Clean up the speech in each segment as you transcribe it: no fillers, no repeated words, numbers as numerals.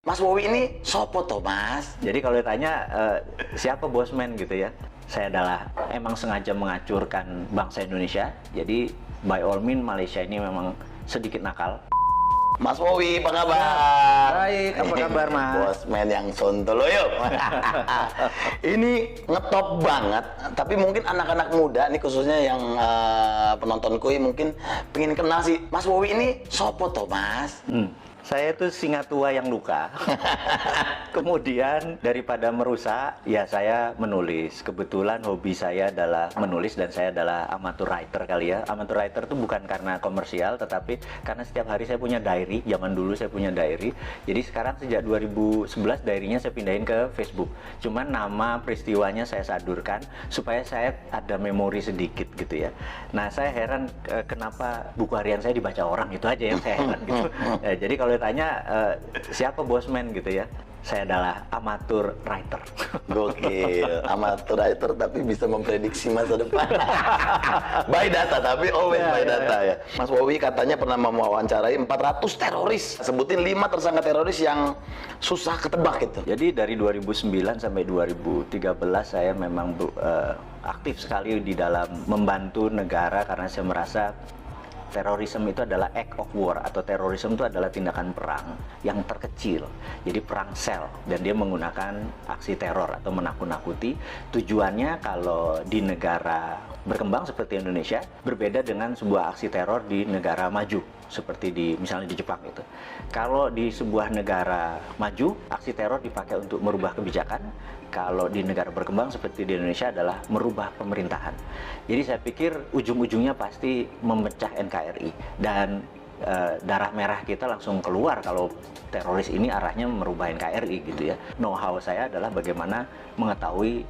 Mas Wowi ini sopo toh Mas? Jadi kalau ditanya siapa bosman gitu ya, saya adalah emang sengaja mengacurkan bangsa Indonesia. Jadi by all means Malaysia ini memang sedikit nakal. Mas Wowi, apa kabar? Baik, apa kabar Mas? Bosman yang sontoloyo. Ini ngetop banget, tapi mungkin anak-anak muda nih khususnya yang penontonku mungkin pengen kenal sih. Mas Wowi ini sopo toh Mas? Saya itu singa tua yang luka. Kemudian daripada merusak, ya saya menulis. Kebetulan hobi saya adalah menulis dan saya adalah amateur writer kali ya. Amateur writer itu bukan karena komersial, tetapi karena setiap hari saya punya diary. Zaman dulu saya punya diary. Jadi sekarang sejak 2011 diary-nya saya pindahin ke Facebook. Cuman nama peristiwanya saya sadurkan supaya saya ada memori sedikit gitu ya. Nah saya heran kenapa buku harian saya dibaca orang, itu aja yang saya heran gitu. Jadi kalau ditanya siapa bosman gitu ya, saya adalah amatur writer. Gokil, amatur writer tapi bisa memprediksi masa depan. By data, tapi always by data ya. Mas Wowi katanya pernah mewawancarai 400 teroris. Sebutin 5 tersangka teroris yang susah ketebak gitu. Jadi dari 2009 sampai 2013 saya memang aktif sekali di dalam membantu negara karena saya merasa terorisme itu adalah act of war, atau terorisme itu adalah tindakan perang yang terkecil. Jadi perang sel, dan dia menggunakan aksi teror atau menakut-nakuti. Tujuannya kalau di negara berkembang seperti Indonesia berbeda dengan sebuah aksi teror di negara maju seperti misalnya di Jepang itu. Kalau di sebuah negara maju, aksi teror dipakai untuk merubah kebijakan. Kalau di negara berkembang seperti di Indonesia adalah merubah pemerintahan. Jadi saya pikir ujung-ujungnya pasti memecah NKRI, dan darah merah kita langsung keluar kalau teroris ini arahnya merubah NKRI gitu ya. Know-how saya adalah bagaimana mengetahui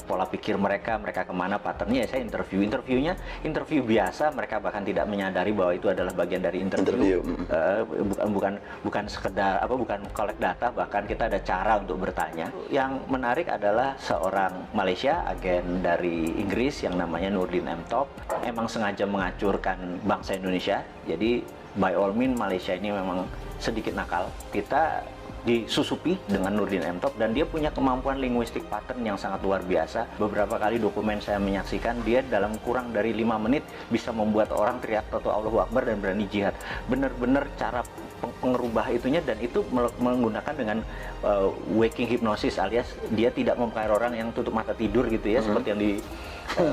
pola pikir mereka kemana, patternnya. Ya saya interview biasa, mereka bahkan tidak menyadari bahwa itu adalah bagian dari interview. Bukan sekedar bukan collect data, bahkan kita ada cara untuk bertanya. Yang menarik adalah seorang Malaysia, agen dari Inggris yang namanya Nurdin M. Top, emang sengaja mengacurkan bangsa Indonesia. Jadi by all means Malaysia ini memang sedikit nakal. Kita disusupi dengan Nurdin M. Top, dan dia punya kemampuan linguistik pattern yang sangat luar biasa. Beberapa kali dokumen saya menyaksikan, dia dalam kurang dari 5 menit bisa membuat orang teriak Toto Allahu Akbar dan berani jihad. Bener-bener cara pengerubah itunya, dan itu menggunakan dengan waking hypnosis, alias dia tidak mempengaruhi orang yang tutup mata tidur gitu ya, seperti yang di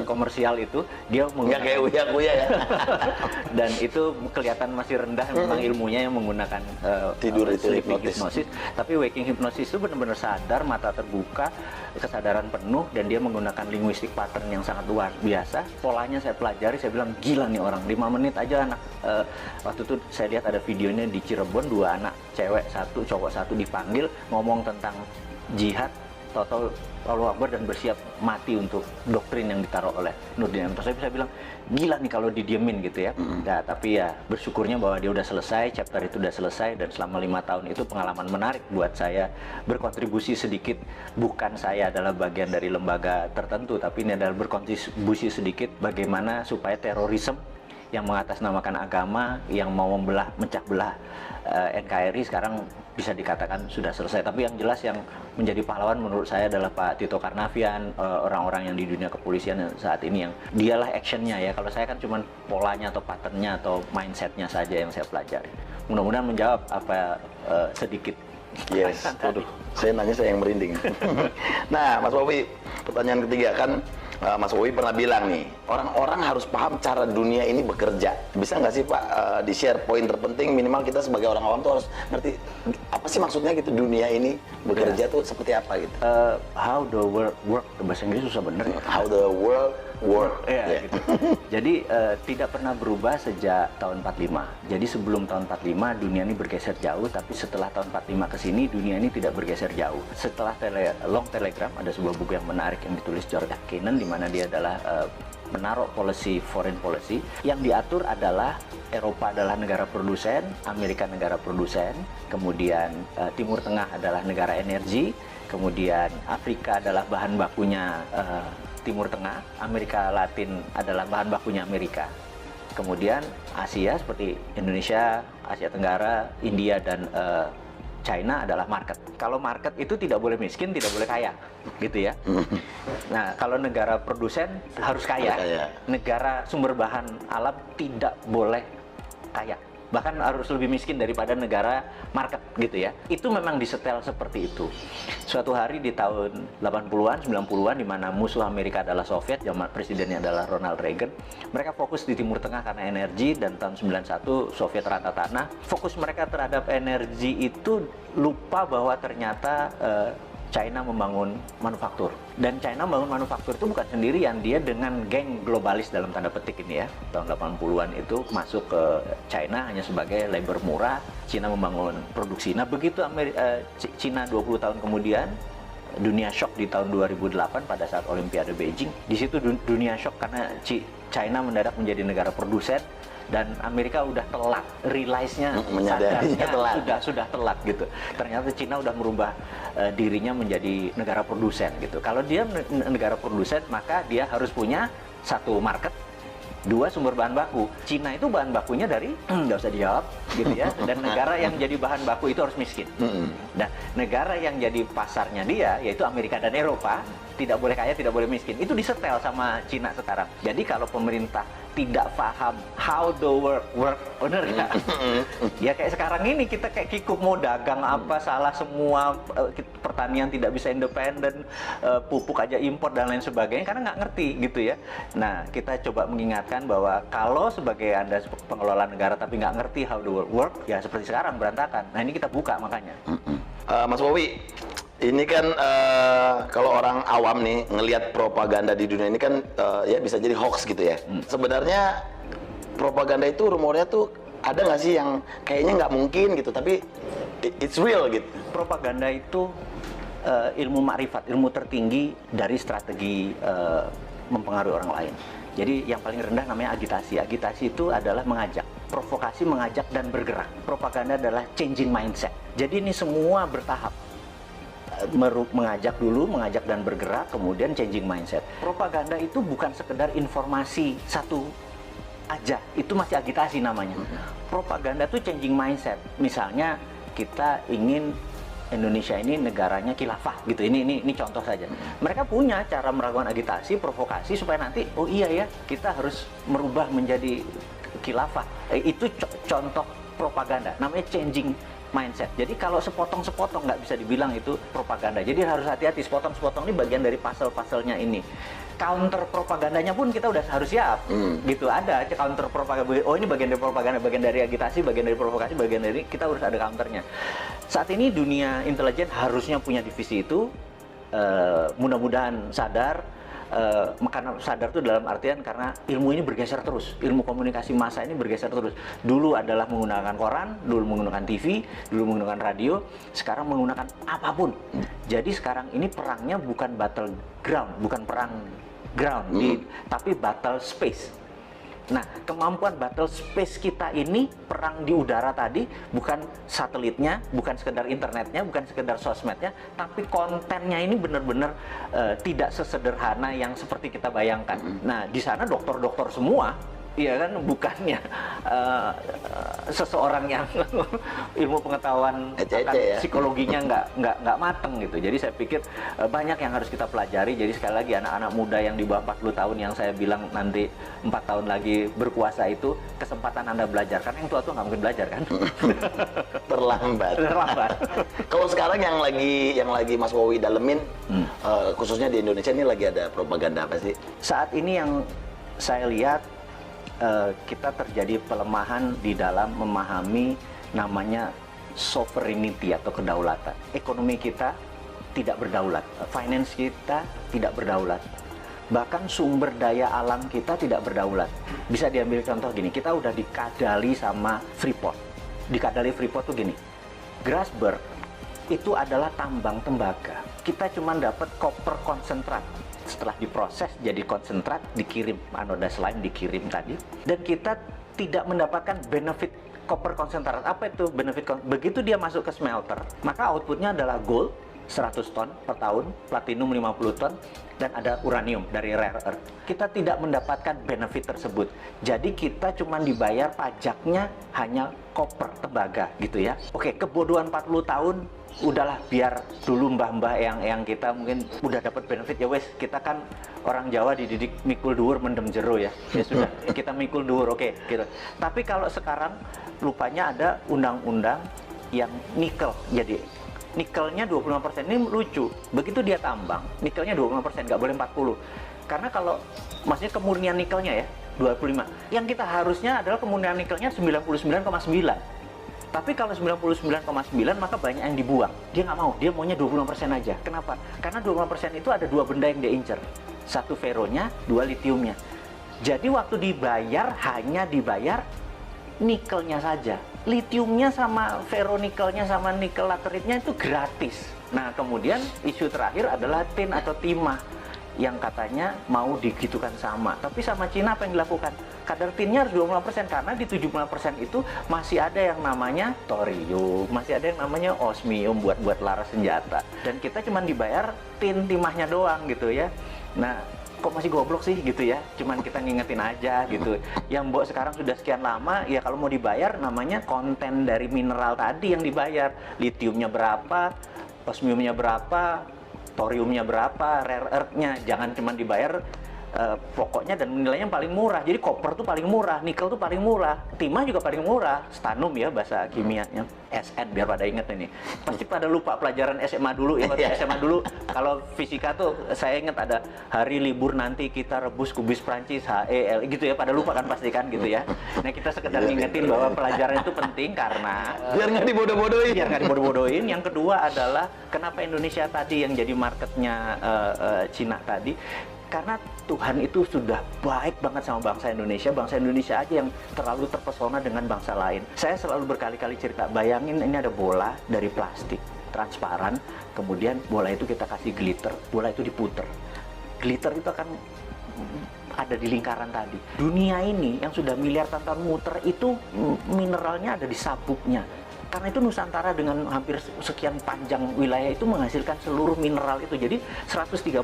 komersial itu. Dia nggak kayak uya-uya ya. Dan itu kelihatan masih rendah memang ilmunya yang menggunakan tidur itu sleeping hypnosis. Tapi waking hypnosis itu benar-benar sadar, mata terbuka, kesadaran penuh, dan dia menggunakan linguistik pattern yang sangat luar biasa. Polanya saya pelajari, saya bilang gila nih orang, 5 menit aja anak. Waktu itu saya lihat ada videonya di Cirebon, 2 anak, cewek 1, cowok 1 dipanggil ngomong tentang jihad, Toto Allahu Akbar, dan bersiap mati untuk doktrin yang ditaruh oleh Nurdin M. Top. Saya bisa bilang gila nih kalau didiemin gitu ya. Nah, tapi ya bersyukurnya bahwa dia udah selesai, chapter itu udah selesai, dan selama 5 tahun itu pengalaman menarik buat saya, berkontribusi sedikit. Bukan saya adalah bagian dari lembaga tertentu, tapi ini adalah berkontribusi sedikit bagaimana supaya terorisme yang mengatasnamakan agama, yang mau mecah belah NKRI sekarang bisa dikatakan sudah selesai. Tapi yang jelas yang menjadi pahlawan menurut saya adalah Pak Tito Karnavian, orang-orang yang di dunia kepolisian saat ini, yang dialah actionnya ya. Kalau saya kan cuma polanya atau patternnya atau mindsetnya saja yang saya pelajari. Mudah-mudahan menjawab apa sedikit. Yes, waduh, saya nanya saya yang merinding. Nah, Mas Wowi, pertanyaan ketiga kan, Mas Wowi pernah bilang nih, orang-orang harus paham cara dunia ini bekerja. Bisa nggak sih Pak di-share poin terpenting, minimal kita sebagai orang awam tuh harus ngerti apa sih maksudnya gitu, dunia ini bekerja tuh seperti apa gitu. How the world work, bahasa Inggris susah bener ya. How the world work. Gitu. Jadi tidak pernah berubah sejak tahun 45. Jadi sebelum tahun 45 dunia ini bergeser jauh, tapi setelah tahun 45 ke sini dunia ini tidak bergeser jauh. Setelah Long Telegram, ada sebuah buku yang menarik yang ditulis George Kennan, di mana dia adalah menaruh foreign policy yang diatur adalah Eropa adalah negara produsen, Amerika negara produsen, kemudian Timur Tengah adalah negara energi, kemudian Afrika adalah bahan bakunya Timur Tengah, Amerika Latin adalah bahan bakunya Amerika. Kemudian Asia seperti Indonesia, Asia Tenggara, India, dan China adalah market. Kalau market itu tidak boleh miskin, tidak boleh kaya, gitu ya. Nah, kalau negara produsen harus kaya. Negara sumber bahan alam tidak boleh kaya. Bahkan harus lebih miskin daripada negara market, gitu ya. Itu memang disetel seperti itu. Suatu hari di tahun 80-an, 90-an, di mana musuh Amerika adalah Soviet, zaman presidennya adalah Ronald Reagan. Mereka fokus di Timur Tengah karena energi, dan tahun 91 Soviet rata tanah. Fokus mereka terhadap energi itu lupa bahwa ternyata China membangun manufaktur. Dan China membangun manufaktur itu bukan sendirian, dia dengan geng globalis dalam tanda petik ini ya. Tahun 80-an itu masuk ke China hanya sebagai labor murah, China membangun produksi. Nah, begitu China 20 tahun kemudian, dunia shock di tahun 2008 pada saat Olimpiade Beijing. Di situ dunia shock karena China mendadak menjadi negara produsen, dan Amerika udah telat, realize-nya, sadarnya sudah telat gitu. Ternyata Cina udah merubah dirinya menjadi negara produsen gitu. Kalau dia negara produsen, maka dia harus punya satu market, dua sumber bahan baku. Cina itu bahan bakunya dari nggak usah dijawab gitu ya. Dan negara yang jadi bahan baku itu harus miskin. Nah, negara yang jadi pasarnya dia yaitu Amerika dan Eropa tidak boleh kaya, tidak boleh miskin. Itu disetel sama Cina sekarang. Jadi kalau pemerintah tidak paham how the work, bener nggak? Ya kayak sekarang ini kita kayak kikuk mau dagang apa, salah semua, pertanian tidak bisa independen, pupuk aja impor dan lain sebagainya karena nggak ngerti gitu ya. Nah, kita coba mengingatkan bahwa kalau sebagai Anda pengelola negara tapi nggak ngerti how the work, ya seperti sekarang berantakan. Nah, ini kita buka makanya. Mas Bowie, ini kan kalau orang awam nih ngelihat propaganda di dunia ini kan ya bisa jadi hoax gitu ya. Sebenarnya propaganda itu rumornya tuh ada nggak sih yang kayaknya nggak mungkin gitu, tapi it's real gitu. Propaganda itu ilmu makrifat, ilmu tertinggi dari strategi mempengaruhi orang lain. Jadi yang paling rendah namanya agitasi. Agitasi itu adalah mengajak, provokasi, mengajak dan bergerak. Propaganda adalah changing mindset. Jadi ini semua bertahap. Mengajak dulu, mengajak dan bergerak, kemudian changing mindset. Propaganda itu bukan sekedar informasi satu aja, itu masih agitasi namanya. Propaganda itu changing mindset. Misalnya kita ingin Indonesia ini negaranya khilafah gitu. Ini contoh saja. Mereka punya cara melakukan agitasi, provokasi supaya nanti oh iya ya, kita harus merubah menjadi khilafah. Itu contoh propaganda. Namanya changing mindset. Jadi kalau sepotong-sepotong nggak bisa dibilang itu propaganda. Jadi harus hati-hati, sepotong-sepotong ini bagian dari pasal-pasalnya ini. Counter propagandanya pun kita udah harus siap. Gitu, ada counter propaganda. Oh, ini bagian dari propaganda, bagian dari agitasi, bagian dari provokasi, bagian dari, kita harus ada counternya. Saat ini dunia intelijen harusnya punya divisi itu. Mudah-mudahan sadar. Karena sadar itu dalam artian karena ilmu ini bergeser terus, ilmu komunikasi massa ini bergeser terus. Dulu adalah menggunakan koran, dulu menggunakan TV, dulu menggunakan radio, sekarang menggunakan apapun. Jadi sekarang ini perangnya bukan battleground, bukan perang ground, tapi battle space. Nah, kemampuan battle space kita ini, perang di udara tadi, bukan satelitnya, bukan sekedar internetnya, bukan sekedar sosmednya, tapi kontennya ini benar-benar tidak sesederhana yang seperti kita bayangkan. Nah, di sana dokter-dokter semua, iya kan, bukannya seseorang yang ilmu pengetahuan psikologinya nggak mateng gitu. Jadi saya pikir banyak yang harus kita pelajari. Jadi sekali lagi anak-anak muda yang di bawah 40 tahun yang saya bilang nanti 4 tahun lagi berkuasa itu, kesempatan Anda belajar. Karena yang tua-tua nggak mungkin belajar kan. Terlambat. Kalau sekarang yang lagi Mas Bowie dalemin, khususnya di Indonesia ini lagi ada propaganda apa sih? Saat ini yang saya lihat kita terjadi pelemahan di dalam memahami namanya sovereignty atau kedaulatan. Ekonomi kita tidak berdaulat, finance kita tidak berdaulat, bahkan sumber daya alam kita tidak berdaulat. Bisa diambil contoh gini, kita udah dikadali sama Freeport. Dikadali Freeport tuh gini, Grasberg itu adalah tambang tembaga. Kita cuma dapat koper konsentrat. Setelah diproses jadi konsentrat, dikirim anoda slime, dikirim tadi, dan kita tidak mendapatkan benefit koper konsentrat. Apa itu benefit? Begitu dia masuk ke smelter, maka outputnya adalah gold, 100 ton per tahun, platinum 50 ton, dan ada uranium dari rare earth. Kita tidak mendapatkan benefit tersebut. Jadi kita cuma dibayar pajaknya hanya koper, tembaga gitu ya. Oke, kebodohan 40 tahun, udahlah biar dulu mbah-mbah yang kita mungkin udah dapat benefit ya wes, kita kan orang Jawa dididik mikul dhuwur mendem jero ya. Ya sudah, kita mikul dhuwur, oke gitu. Tapi kalau sekarang rupanya ada undang-undang yang nikel, jadi nikelnya 25%. Ini lucu, begitu dia tambang, nikelnya 25%, nggak boleh 40. Karena kalau, maksudnya kemurnian nikelnya ya, 25. Yang kita harusnya adalah kemurnian nikelnya 99,9. Tapi kalau 99,9 maka banyak yang dibuang. Dia nggak mau, dia maunya 25% aja. Kenapa? Karena 25% itu ada dua benda yang dia incer. Satu feronya, dua litiumnya. Jadi waktu dibayar, hanya dibayar nikelnya saja. Litiumnya sama ferronikelnya sama nikel lateritnya itu gratis. Nah, kemudian isu terakhir adalah tin atau timah yang katanya mau digitukan sama. Tapi sama Cina apa yang dilakukan? Kadar tinnya harus 25% karena di 75% itu masih ada yang namanya thorium, masih ada yang namanya osmium buat laras senjata. Dan kita cuma dibayar tin timahnya doang gitu ya. Nah, kok masih goblok sih gitu ya, cuman kita ngingetin aja gitu. Yang mbok sekarang sudah sekian lama, ya kalau mau dibayar namanya konten dari mineral tadi yang dibayar. Litiumnya berapa, osmiumnya berapa, thoriumnya berapa, rare earth-nya. Jangan cuman dibayar pokoknya dan nilainya yang paling murah. Jadi koper tuh paling murah, nikel tuh paling murah, timah juga paling murah, stannum ya bahasa kimianya, SN biar pada inget ini. Pasti pada lupa pelajaran SMA dulu ya, SMA dulu kalau fisika tuh saya inget ada hari libur nanti kita rebus kubis Prancis HEL gitu ya, pada lupa kan pasti kan gitu ya. Nah kita sekedar ngingetin bahwa pelajaran itu penting karena biar nggak dibodoh-bodohin. Biar nggak dibodoh-bodohin. Yang kedua adalah kenapa Indonesia tadi yang jadi marketnya Cina tadi, karena Tuhan itu sudah baik banget sama bangsa Indonesia aja yang terlalu terpesona dengan bangsa lain. Saya selalu berkali-kali cerita, bayangin ini ada bola dari plastik, transparan, kemudian bola itu kita kasih glitter, bola itu diputer. Glitter itu akan ada di lingkaran tadi. Dunia ini yang sudah miliar tahun muter itu mineralnya ada di sabuknya. Karena itu Nusantara dengan hampir sekian panjang wilayah itu menghasilkan seluruh mineral itu. Jadi 130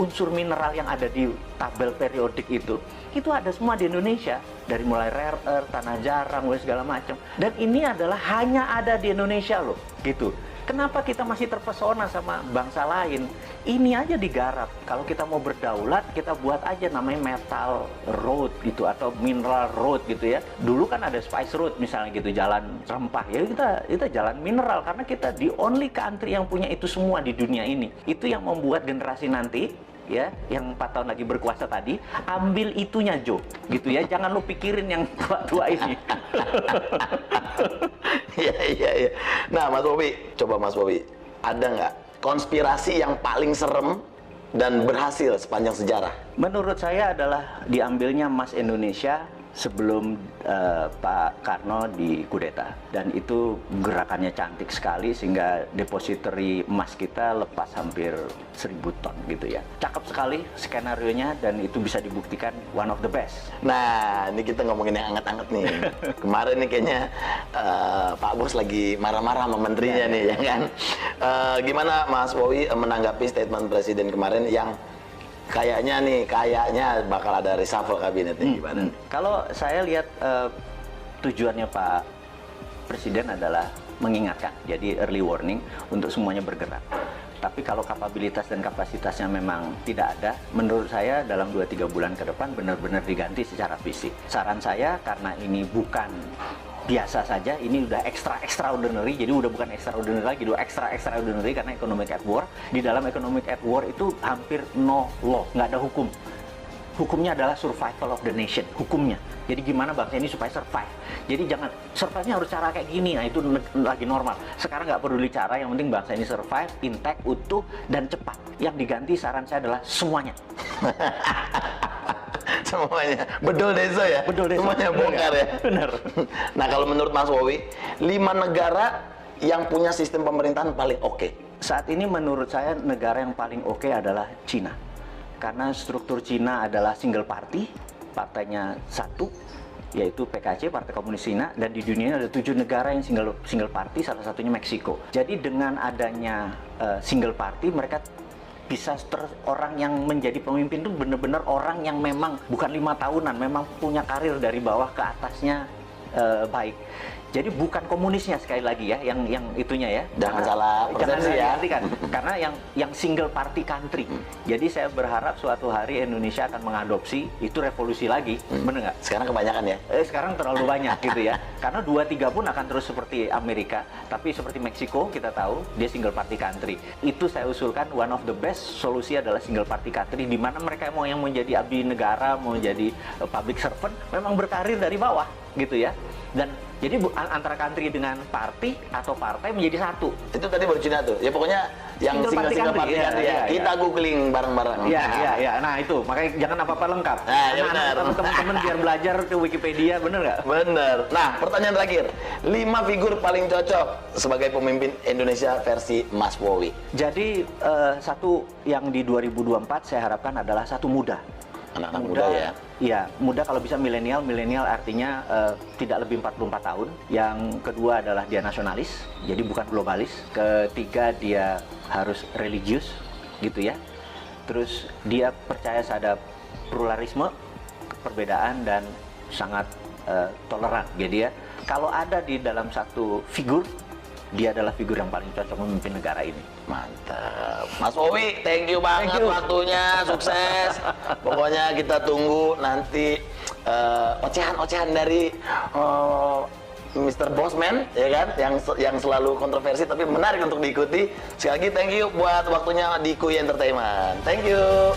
unsur mineral yang ada di tabel periodik itu ada semua di Indonesia. Dari mulai rare earth, tanah jarang, segala macam. Dan ini adalah hanya ada di Indonesia loh, gitu. Kenapa kita masih terpesona sama bangsa lain? Ini aja digarap. Kalau kita mau berdaulat, kita buat aja namanya metal road gitu atau mineral road gitu ya. Dulu kan ada spice road misalnya gitu, jalan rempah ya, kita jalan mineral karena kita the only country yang punya itu semua di dunia ini. Itu yang membuat generasi nanti ya, yang 4 tahun lagi berkuasa tadi, ambil itunya Jo, gitu ya. Jangan lu pikirin yang tua-tua ini. Iya. Nah, Mas Bobi, coba Mas Bobi, ada nggak konspirasi yang paling serem dan berhasil sepanjang sejarah? Menurut saya adalah diambilnya emas Indonesia sebelum Pak Karno dikudeta, dan itu gerakannya cantik sekali sehingga depository emas kita lepas hampir 1000 ton gitu ya. Cakep sekali skenarionya dan itu bisa dibuktikan one of the best. Nah, ini kita ngomongin yang anget-anget nih. Kemarin nih kayaknya Pak Bos lagi marah-marah sama menterinya nih, ya kan? Gimana Mas Bowi menanggapi statement Presiden kemarin yang kayaknya bakal ada reshuffle kabinetnya, gimana? Kalau saya lihat tujuannya Pak Presiden adalah mengingatkan, jadi early warning untuk semuanya bergerak. Tapi kalau kapabilitas dan kapasitasnya memang tidak ada, menurut saya dalam 2-3 bulan ke depan benar-benar diganti secara fisik. Saran saya, karena ini bukan biasa saja, ini udah extraordinary, jadi udah bukan extraordinary lagi, udah extraordinary karena economic at war. Di dalam economic at war itu hampir no law, nggak ada hukum. Hukumnya adalah survival of the nation, hukumnya. Jadi gimana bangsa ini supaya survive. Jadi jangan, survive-nya harus cara kayak gini, nah itu lagi normal. Sekarang nggak peduli cara, yang penting bangsa ini survive, intact, utuh, dan cepat. Yang diganti saran saya adalah semuanya. Semuanya, bedol desa ya? Bedol desa. Semuanya bongkar ya? Bener. Nah, kalau menurut Mas Bowi, 5 negara yang punya sistem pemerintahan paling oke. Saat ini menurut saya negara yang paling oke adalah Cina. Karena struktur Cina adalah single party, partainya satu, yaitu PKC, Partai Komunis Cina, dan di dunia ada 7 negara yang single party, salah satunya Meksiko. Jadi dengan adanya single party, mereka bisa orang yang menjadi pemimpin itu benar-benar orang yang memang bukan 5 tahunan, memang punya karir dari bawah ke atasnya baik. Jadi bukan komunisnya sekali lagi ya, yang itunya ya. Jangan salah persepsi ya. Kan? Karena yang single party country. Jadi saya berharap suatu hari Indonesia akan mengadopsi itu revolusi lagi, bener nggak? Sekarang kebanyakan ya. Sekarang terlalu banyak gitu ya. Karena 2-3 pun akan terus seperti Amerika, tapi seperti Meksiko kita tahu dia single party country. Itu saya usulkan one of the best solusi adalah single party country, di mana mereka mau yang menjadi abdi negara, mau jadi public servant, memang berkarir dari bawah gitu ya. Dan jadi antara country dengan party atau partai menjadi satu. Itu tadi baru Cina tuh. Ya pokoknya yang single party country ya. Kita googling bareng-bareng. Iya. Nah itu, makanya jangan apa-apa lengkap. Nah, ya benar. Teman-teman biar belajar ke Wikipedia, bener nggak? Bener. Nah, pertanyaan terakhir. 5 figur paling cocok sebagai pemimpin Indonesia versi Mas Wowi. Jadi satu yang di 2024 saya harapkan adalah satu muda. Anak-anak muda ya? Iya, muda kalau bisa milenial. Milenial artinya tidak lebih 44 tahun. Yang kedua adalah dia nasionalis, jadi bukan globalis. Ketiga dia harus religius, gitu ya. Terus dia percaya terhadap pluralisme, perbedaan, dan sangat toleran. Jadi ya, kalau ada di dalam satu figur, dia adalah figur yang paling cocok memimpin negara ini. Mantap. Mas Wowi, thank you banget waktunya, sukses. Pokoknya kita tunggu nanti ocehan-ocehan dari Mr. Bosman, ya kan, yang selalu kontroversi tapi menarik untuk diikuti. Sekali lagi thank you buat waktunya di Kui Entertainment. Thank you.